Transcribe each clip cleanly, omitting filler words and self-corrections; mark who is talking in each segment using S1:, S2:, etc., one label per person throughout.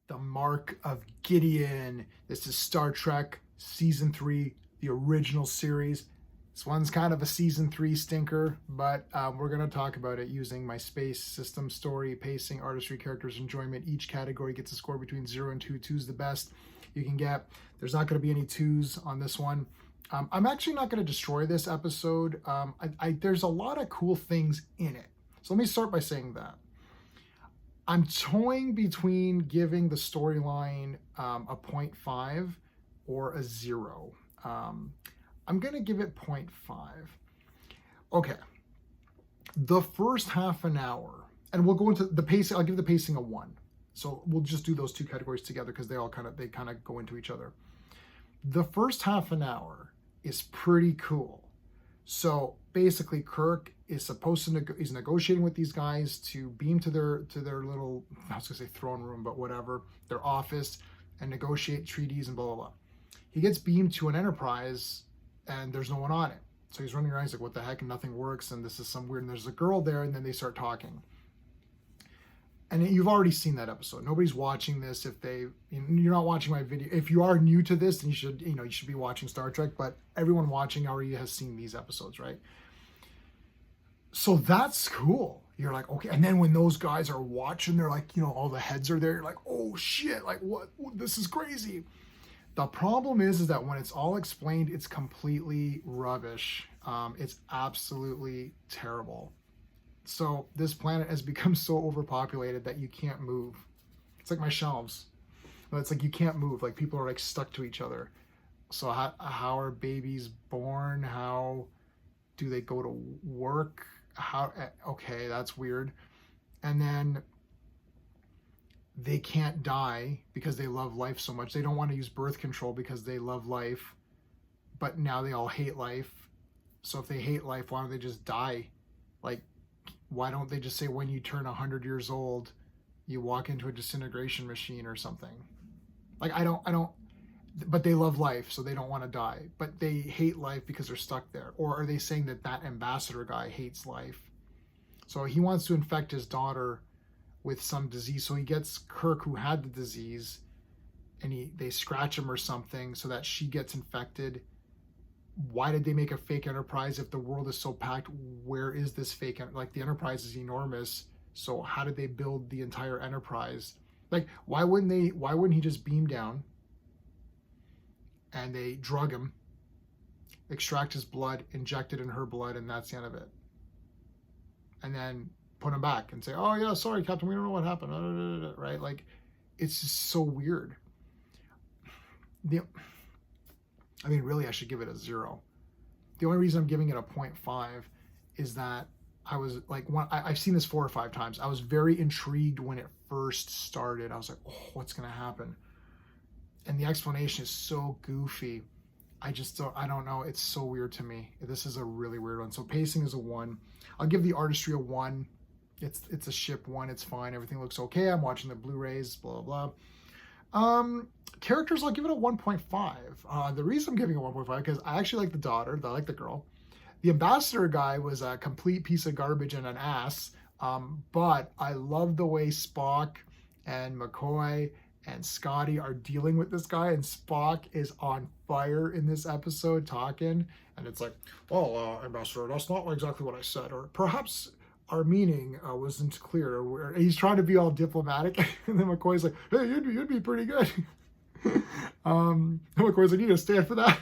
S1: The Mark of Gideon. This is Star Trek Season 3, the original series. This one's kind of a Season 3 stinker, but we're going to talk about it using my space, system, story, pacing, artistry, characters, enjoyment. Each category gets a score between 0 and 2. 2's the best you can get. There's not going to be any 2s on this one. I'm actually not going to destroy this episode. There's a lot of cool things in it. So let me start by saying that. I'm toying between giving the storyline a 0.5 or a 0. I'm going to give it 0.5. Okay. The first half an hour, and we'll go into the pacing. I'll give the pacing a 1. So we'll just do those two categories together because they kind of go into each other. The first half an hour is pretty cool. So basically, Kirk is supposed to he's negotiating with these guys to beam to their little, I was gonna say throne room, but whatever, their office, and negotiate treaties and blah blah blah. He gets beamed to an Enterprise, and there's no one on it. So he's running around. He's like, "What the heck?" And nothing works. And this is some weird. And there's a girl there, and then they start talking. And you've already seen that episode. Nobody's watching this you're not watching my video. If you are new to this, then you should be watching Star Trek. But everyone watching already has seen these episodes, right? So that's cool. You're like, okay. And then when those guys are watching, they're like, all the heads are there. You're like, oh shit, like what? This is crazy. The problem is that when it's all explained, it's completely rubbish. It's absolutely terrible. So this planet has become so overpopulated that you can't move. It's like my shelves. It's like you can't move. Like people are like stuck to each other. So how are babies born? How do they go to work? Okay, that's weird. And then they can't die because they love life so much. They don't want to use birth control because they love life. But now they all hate life. So if they hate life, why don't they just die? Like, why don't they just say when you turn 100 years old, you walk into a disintegration machine or something? Like, I don't, but they love life, so they don't want to die. But they hate life because they're stuck there. Or are they saying that ambassador guy hates life? So he wants to infect his daughter with some disease. So he gets Kirk, who had the disease, and they scratch him or something so that she gets infected. Why did they make a fake Enterprise if the world is so packed? Where is this fake? Like, the Enterprise is enormous. So how did they build the entire Enterprise? Like, why wouldn't he just beam down and they drug him, extract his blood, inject it in her blood, and that's the end of it? And then put him back and say, oh yeah, sorry, Captain, we don't know what happened, right? Like, it's just so weird. Really, I should give it a 0. The only reason I'm giving it a 0.5 is that I was like, I've seen this 4 or 5 times. I was very intrigued when it first started. I was like, oh, what's going to happen? And the explanation is so goofy. I don't know. It's so weird to me. This is a really weird one. So pacing is a 1. I'll give the artistry a 1. It's a ship 1. It's fine. Everything looks okay. I'm watching the Blu-rays, blah, blah, blah. Characters, I'll give it a 1.5. The reason I'm giving it a 1.5 because I actually like the daughter. I like the girl. The ambassador guy was a complete piece of garbage and an ass. But I love the way Spock and McCoy and Scotty are dealing with this guy, and Spock is on fire in this episode talking, and it's like, well, ambassador, that's not exactly what I said, or perhaps our meaning wasn't clear. He's trying to be all diplomatic, and then McCoy's like, hey, you'd be pretty good. McCoy's like, you need to stand for that.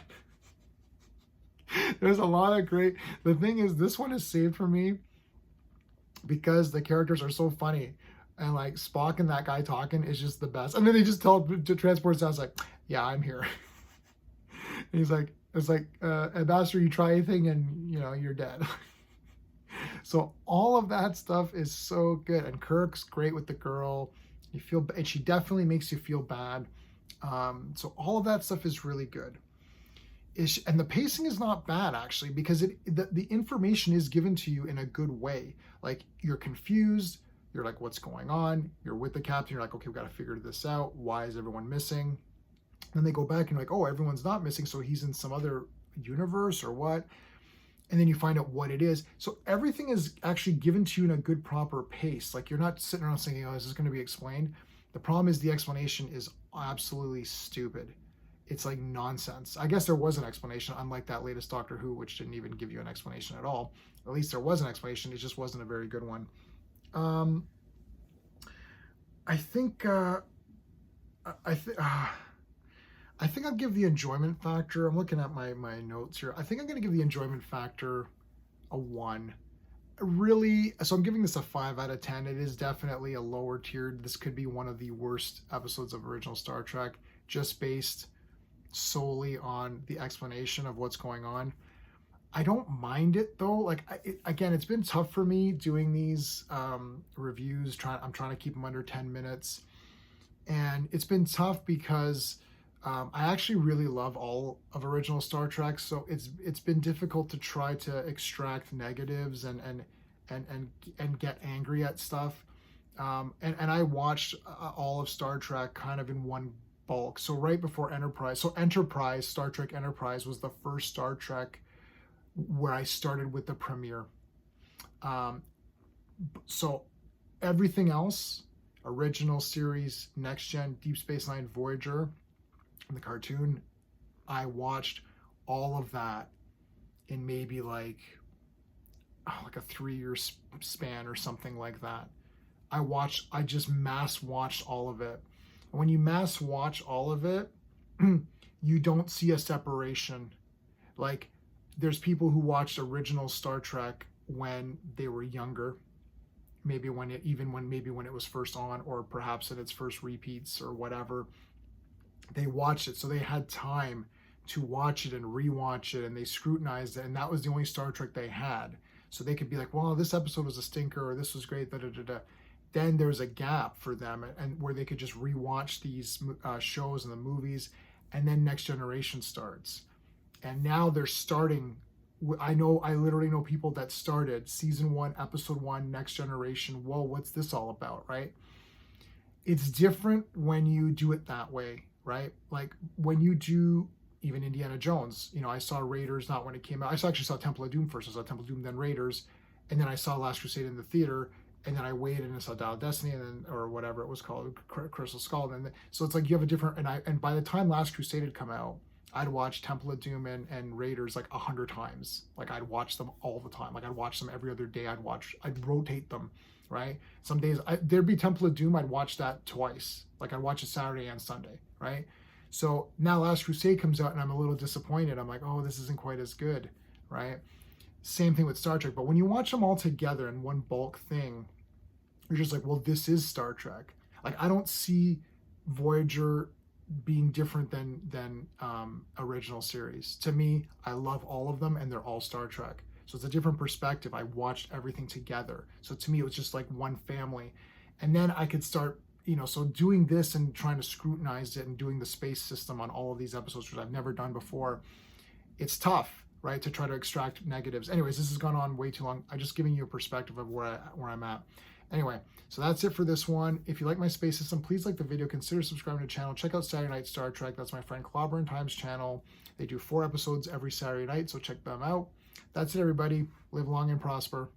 S1: There's a lot of great. The thing is, this one is saved for me because the characters are so funny, and like Spock and that guy talking is just the best. And then they just tell to transport sounds like, yeah, I'm here. And he's like, it's like, ambassador, you try anything and you're dead. So all of that stuff is so good, and Kirk's great with the girl. And she definitely makes you feel bad. So all of that stuff is really good. And the pacing is not bad, actually, because the information is given to you in a good way. Like, you're confused. You're like, what's going on? You're with the captain. You're like, okay, we got to figure this out. Why is everyone missing? Then they go back and you're like, oh, everyone's not missing. So he's in some other universe or what? And then you find out what it is. So everything is actually given to you in a good, proper pace. Like, you're not sitting around saying, oh, is this going to be explained? The problem is the explanation is absolutely stupid. It's like nonsense. I guess there was an explanation, unlike that latest Doctor Who, which didn't even give you an explanation at all. At least there was an explanation. It just wasn't a very good one. I think I think I'll give the enjoyment factor. I'm looking at my notes here. I think I'm going to give the enjoyment factor a 1. Really, so I'm giving this a 5 out of 10. It is definitely a lower tiered. This could be one of the worst episodes of original Star Trek, just based solely on the explanation of what's going on. I don't mind it though. Like again, it's been tough for me doing these reviews. I'm trying to keep them under 10 minutes, and it's been tough because I actually really love all of original Star Trek. So it's been difficult to try to extract negatives and get angry at stuff. And I watched all of Star Trek kind of in one bulk. So right before Enterprise. So Enterprise, Star Trek Enterprise was the first Star Trek where I started with the premiere. So everything else, original series, Next Gen, Deep Space Nine, Voyager, and the cartoon, I watched all of that in maybe like a 3-year span or something like that. I just mass watched all of it. And when you mass watch all of it, you don't see a separation. Like, there's people who watched original Star Trek when they were younger, maybe when it was first on, or perhaps at its first repeats or whatever. They watched it, so they had time to watch it and rewatch it, and they scrutinized it, and that was the only Star Trek they had. So they could be like, well, this episode was a stinker, or this was great, da da da da. Then there's a gap for them, and where they could just rewatch these shows and the movies, and then Next Generation starts. And now they're starting. I literally know people that started season 1, episode 1, Next Generation. Whoa, what's this all about, right? It's different when you do it that way, right? Like when you do even Indiana Jones. I saw Raiders not when it came out. I actually saw Temple of Doom first. I saw Temple of Doom, then Raiders, and then I saw Last Crusade in the theater, and then I waited and saw Dial of Destiny, and then, or whatever it was called, Crystal Skull. And then, so it's like you have a different. And by the time Last Crusade had come out, I'd watch Temple of Doom and Raiders like 100 times. Like I'd watch them all the time. Like I'd watch them every other day. I'd rotate them, right? Some days there'd be Temple of Doom. I'd watch that twice. Like I'd watch it Saturday and Sunday, right? So now Last Crusade comes out and I'm a little disappointed. I'm like, oh, this isn't quite as good, right? Same thing with Star Trek. But when you watch them all together in one bulk thing, you're just like, well, this is Star Trek. Like I don't see Voyager being different than original series. To me, I love all of them and they're all Star Trek. So it's a different perspective. I watched everything together. So to me, it was just like one family. And then I could start, so doing this and trying to scrutinize it and doing the space system on all of these episodes, which I've never done before, it's tough, right? To try to extract negatives. Anyways, this has gone on way too long. I'm just giving you a perspective of where I'm at. Anyway, so that's it for this one. If you like my space system, please like the video, consider subscribing to the channel. Check out Saturday Night Star Trek. That's my friend Clobberin Times channel. They do 4 episodes every Saturday night, so check them out. That's it, everybody. Live long and prosper.